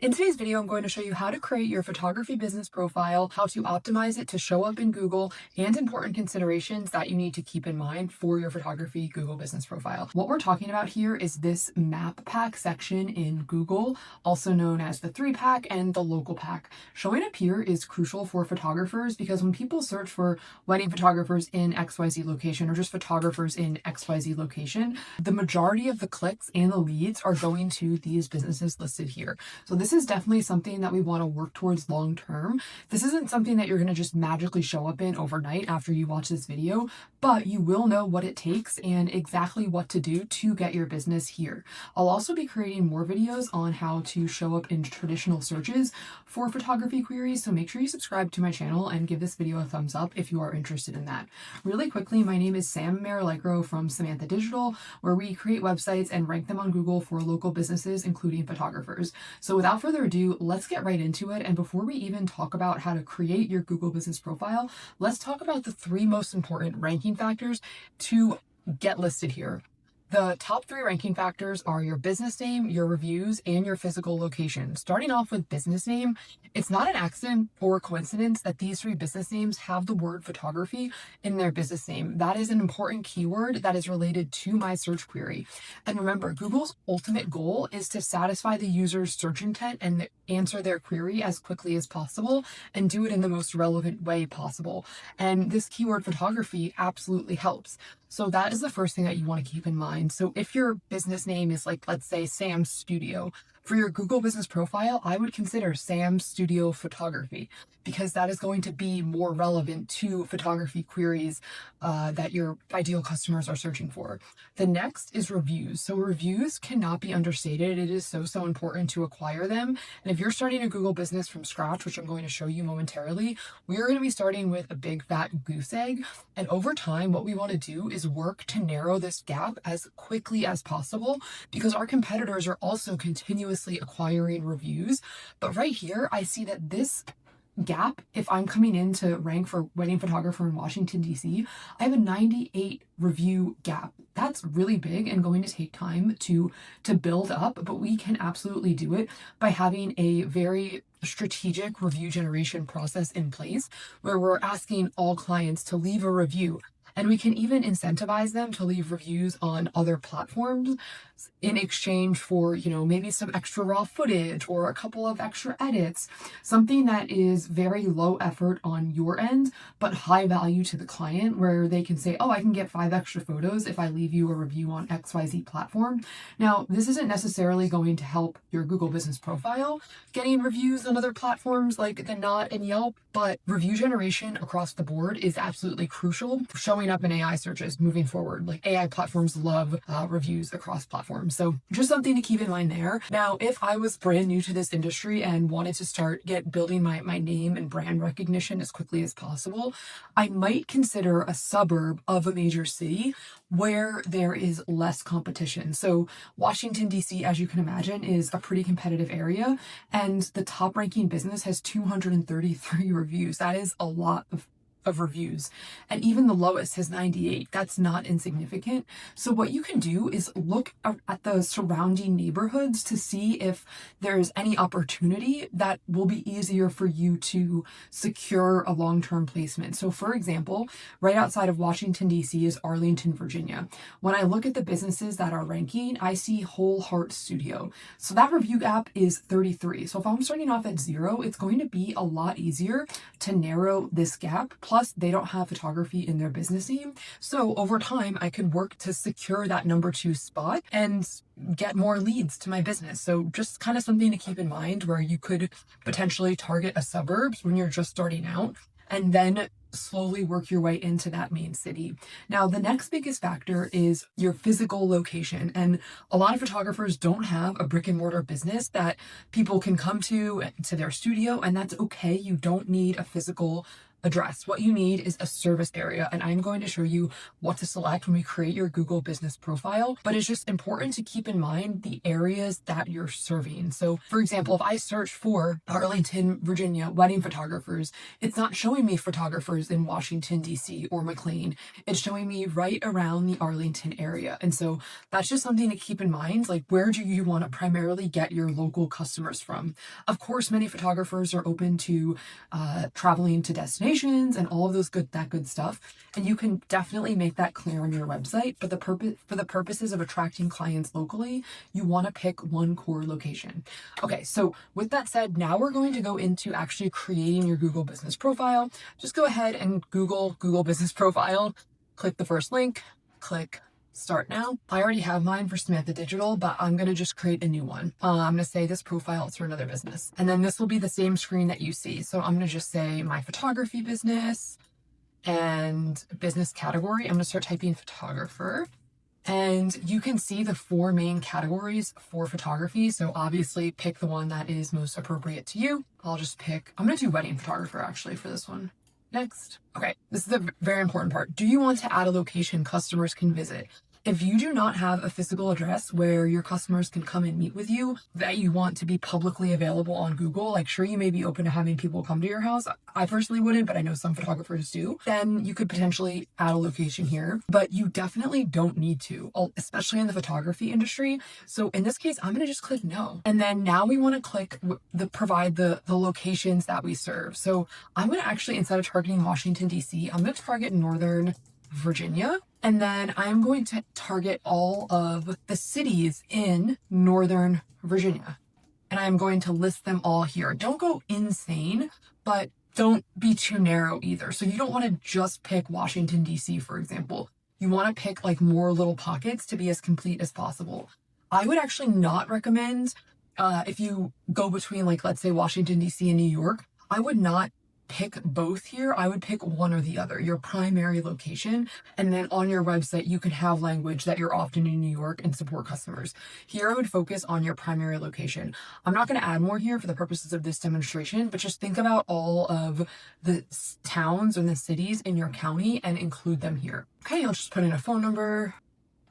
In today's video, I'm going to show you how to create your photography business profile, how to optimize it to show up in Google, and important considerations that you need to keep in mind for your photography Google business profile. What we're talking about here is this map pack section in Google, also known as the 3-pack and the local pack. Showing up here is crucial for photographers because when people search for wedding photographers in XYZ location or just photographers in XYZ location, the majority of the clicks and the leads are going to these businesses listed here. So this is definitely something that we want to work towards long term. This isn't something that you're going to just magically show up in overnight after you watch this video, but you will know what it takes and exactly what to do to get your business here. I'll also be creating more videos on how to show up in traditional searches for photography queries, so make sure you subscribe to my channel and give this video a thumbs up if you are interested in that. Really quickly, my name is Sam Marilegro from Samantha Digital, where we create websites and rank them on Google for local businesses, including photographers. So without further ado, let's get right into it. And before we even talk about how to create your Google business profile, let's talk about the 3 most important ranking factors to get listed here. The top 3 ranking factors are your business name, your reviews, and your physical location. Starting off with business name, it's not an accident or coincidence that these 3 business names have the word photography in their business name. That is an important keyword that is related to my search query. And remember, Google's ultimate goal is to satisfy the user's search intent and answer their query as quickly as possible and do it in the most relevant way possible. And this keyword photography absolutely helps. So that is the first thing that you want to keep in mind. So if your business name is like, let's say Sam's Studio, for your Google business profile, I would consider Sam's Studio Photography because that is going to be more relevant to photography queries that your ideal customers are searching for. The next is reviews. So reviews cannot be understated. It is so important to acquire them. And if you're starting a Google business from scratch, which I'm going to show you momentarily, we're going to be starting with a big fat goose egg. And over time, what we want to do is work to narrow this gap as quickly as possible because our competitors are also continuously acquiring reviews. But right here, I see that this gap, if I'm coming in to rank for wedding photographer in Washington, D.C., I have a 98 review gap. That's really big and going to take time to build up, but we can absolutely do it by having a very strategic review generation process in place where we're asking all clients to leave a review. And we can even incentivize them to leave reviews on other platforms in exchange for, maybe some extra raw footage or a couple of extra edits, something that is very low effort on your end, but high value to the client where they can say, oh, I can get 5 extra photos if I leave you a review on XYZ platform. Now, this isn't necessarily going to help your Google business profile getting reviews on other platforms like the Knot and Yelp, but review generation across the board is absolutely crucial for showing up in AI searches moving forward. Like AI platforms love reviews across platforms. So just something to keep in mind there. Now, if I was brand new to this industry and wanted to start building my name and brand recognition as quickly as possible, I might consider a suburb of a major city where there is less competition. So Washington, D.C., as you can imagine, is a pretty competitive area, and the top ranking business has 233 reviews. That is a lot of reviews, and even the lowest has 98. That's not insignificant. So what you can do is look at the surrounding neighborhoods to see if there's any opportunity that will be easier for you to secure a long-term placement. So for example, right outside of Washington, D.C. is Arlington, Virginia. When I look at the businesses that are ranking, I see Whole Heart Studio. So that review gap is 33. So if I'm starting off at 0, it's going to be a lot easier to narrow this gap. Plus, they don't have photography in their business name. So over time, I could work to secure that number 2 spot and get more leads to my business. So just kind of something to keep in mind where you could potentially target a suburbs when you're just starting out and then slowly work your way into that main city. Now, the next biggest factor is your physical location. And a lot of photographers don't have a brick and mortar business that people can come to their studio, and that's okay. You don't need a physical address. What you need is a service area, and I'm going to show you what to select when we create your Google business profile. But it's just important to keep in mind the areas that you're serving. So for example, if I search for Arlington, Virginia wedding photographers, it's not showing me photographers in Washington, DC or McLean. It's showing me right around the Arlington area. And so that's just something to keep in mind. Like, where do you want to primarily get your local customers from? Of course, many photographers are open to traveling to destinations and all of that good stuff. And you can definitely make that clear on your website. But for the purposes of attracting clients locally, you want to pick one core location. Okay, so with that said, now we're going to go into actually creating your Google business profile. Just go ahead and Google business profile, click the first link, click start now. I already have mine for Samantha Digital, but I'm going to just create a new one. I'm going to say this profile is for another business. And then this will be the same screen that you see. So I'm going to just say my photography business and business category. I'm going to start typing photographer. And you can see the 4 main categories for photography. So obviously pick the one that is most appropriate to you. I'm going to do wedding photographer actually for this one. Next. Okay, this is a very important part. Do you want to add a location customers can visit? If you do not have a physical address where your customers can come and meet with you, that you want to be publicly available on Google, like sure, you may be open to having people come to your house. I personally wouldn't, but I know some photographers do. Then you could potentially add a location here, but you definitely don't need to, especially in the photography industry. So in this case, I'm going to just click no. And then now we want to click provide the locations that we serve. So I'm going to actually, instead of targeting Washington, DC, I'm going to target Northern Virginia. And then I'm going to target all of the cities in Northern Virginia. And I'm going to list them all here. Don't go insane, but don't be too narrow either. So you don't want to just pick Washington, DC, for example. You want to pick like more little pockets to be as complete as possible. I would actually not recommend, if you go between like, let's say Washington, DC and New York, I would not pick both here. I would pick one or the other, your primary location. And then on your website, you can have language that you're often in New York and support customers. Here, I would focus on your primary location. I'm not going to add more here for the purposes of this demonstration, but just think about all of the towns and the cities in your county and include them here. Okay, I'll just put in a phone number.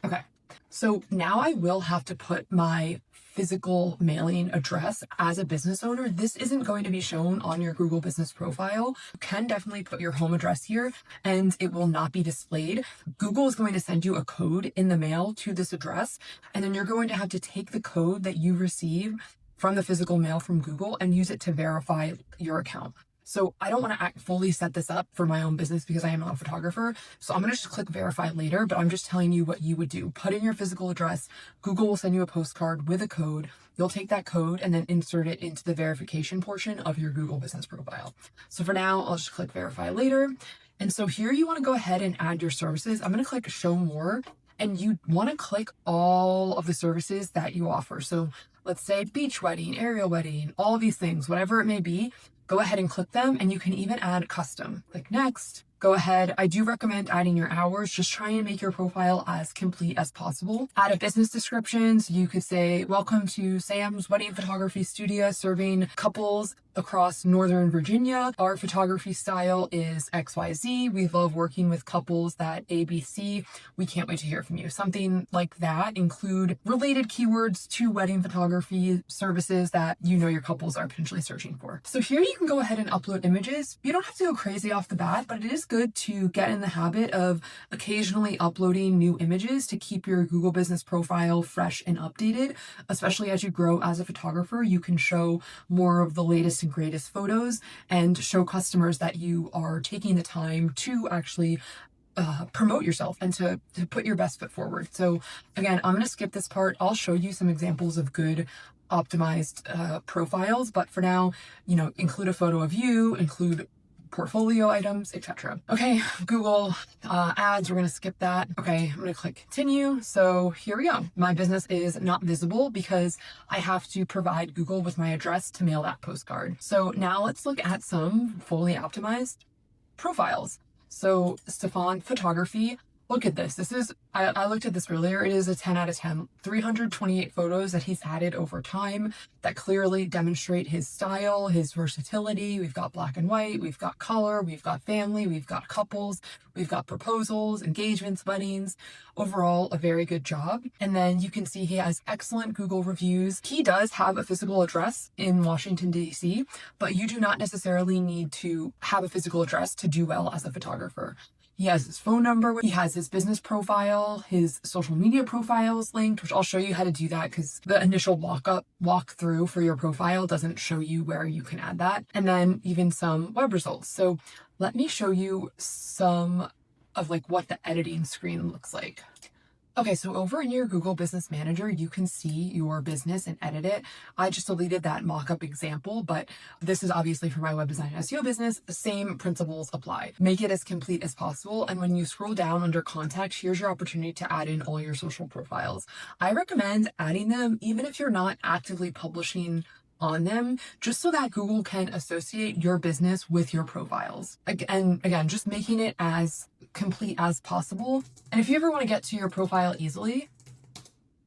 Okay, so now I will have to put my physical mailing address as a business owner. This isn't going to be shown on your Google business profile. You can definitely put your home address here and it will not be displayed. Google is going to send you a code in the mail to this address, and then you're going to have to take the code that you receive from the physical mail from Google and use it to verify your account. So I don't want to fully set this up for my own business because I am not a photographer. So I'm going to just click verify later, but I'm just telling you what you would do. Put in your physical address. Google will send you a postcard with a code. You'll take that code and then insert it into the verification portion of your Google business profile. So for now, I'll just click verify later. And so here you want to go ahead and add your services. I'm going to click show more, and you want to click all of the services that you offer. So let's say beach wedding, aerial wedding, all of these things, whatever it may be. Go ahead and click them, and you can even add custom. Click next. Go ahead. I do recommend adding your hours. Just try and make your profile as complete as possible. Add a business description. So you could say, welcome to Sam's Wedding Photography Studio, serving couples across Northern Virginia. Our photography style is XYZ. We love working with couples that ABC. We can't wait to hear from you. Something like that. Include related keywords to wedding photography services that you know your couples are potentially searching for. So here you can go ahead and upload images. You don't have to go crazy off the bat, but it is good to get in the habit of occasionally uploading new images to keep your Google business profile fresh and updated. Especially as you grow as a photographer, you can show more of the latest and greatest photos and show customers that you are taking the time to actually promote yourself and to put your best foot forward. So again, I'm going to skip this part. I'll show you some examples of good optimized profiles, but for now, include a photo of you, include portfolio items, etc. Okay, Google ads, we're going to skip that. Okay, I'm going to click continue. So here we go. My business is not visible because I have to provide Google with my address to mail that postcard. So now let's look at some fully optimized profiles. So Stefan Photography, Look at this. I looked at this earlier. It is a 10 out of 10. 328 photos that he's added over time that clearly demonstrate his style, his versatility. We've got black and white, we've got color, we've got family, we've got couples, we've got proposals, engagements, weddings. Overall, a very good job. And then you can see he has excellent Google reviews. He does have a physical address in Washington, D.C., but you do not necessarily need to have a physical address to do well as a photographer. He has his phone number, he has his business profile, his social media profiles linked, which I'll show you how to do that because the initial walkthrough for your profile doesn't show you where you can add that. And then even some web results. So let me show you some of like what the editing screen looks like. Okay, so over in your Google Business Manager, you can see your business and edit it. I just deleted that mock-up example, but this is obviously for my web design and SEO business. The same principles apply. Make it as complete as possible. And when you scroll down under contact, here's your opportunity to add in all your social profiles. I recommend adding them even if you're not actively publishing on them, just so that Google can associate your business with your profiles. And again, just making it as complete as possible. And if you ever want to get to your profile easily,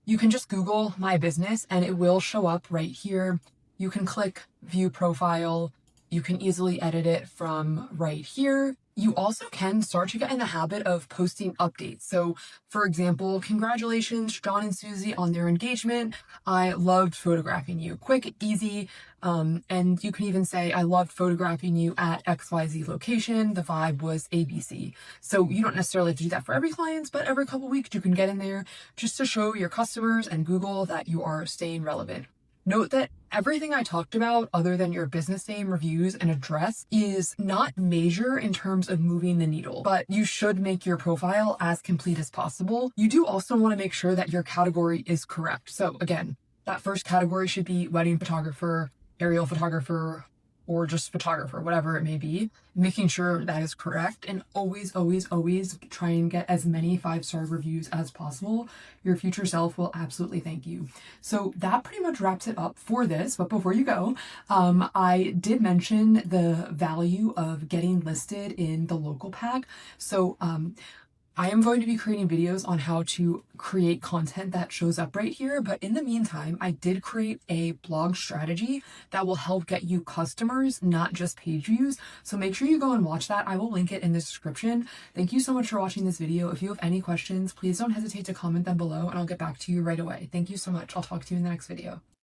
you can just Google my business and it will show up right here. You can click view profile. You can easily edit it from right here. You also can start to get in the habit of posting updates. So for example, congratulations, John and Susie, on their engagement. I loved photographing you. Quick, easy. And you can even say, I loved photographing you at XYZ location. The vibe was ABC. So you don't necessarily have to do that for every client, but every couple weeks you can get in there just to show your customers and Google that you are staying relevant. Note that everything I talked about, other than your business name, reviews, and address, is not major in terms of moving the needle, but you should make your profile as complete as possible. You do also want to make sure that your category is correct. So again, that first category should be wedding photographer, aerial photographer, or just photographer, whatever it may be, making sure that is correct. And always, always, always try and get as many 5-star reviews as possible. Your future self will absolutely thank you. So that pretty much wraps it up for this. But before you go, I did mention the value of getting listed in the local pack. So I am going to be creating videos on how to create content that shows up right here. But in the meantime, I did create a blog strategy that will help get you customers, not just page views. So make sure you go and watch that. I will link it in the description. Thank you so much for watching this video. If you have any questions, please don't hesitate to comment them below and I'll get back to you right away. Thank you so much. I'll talk to you in the next video.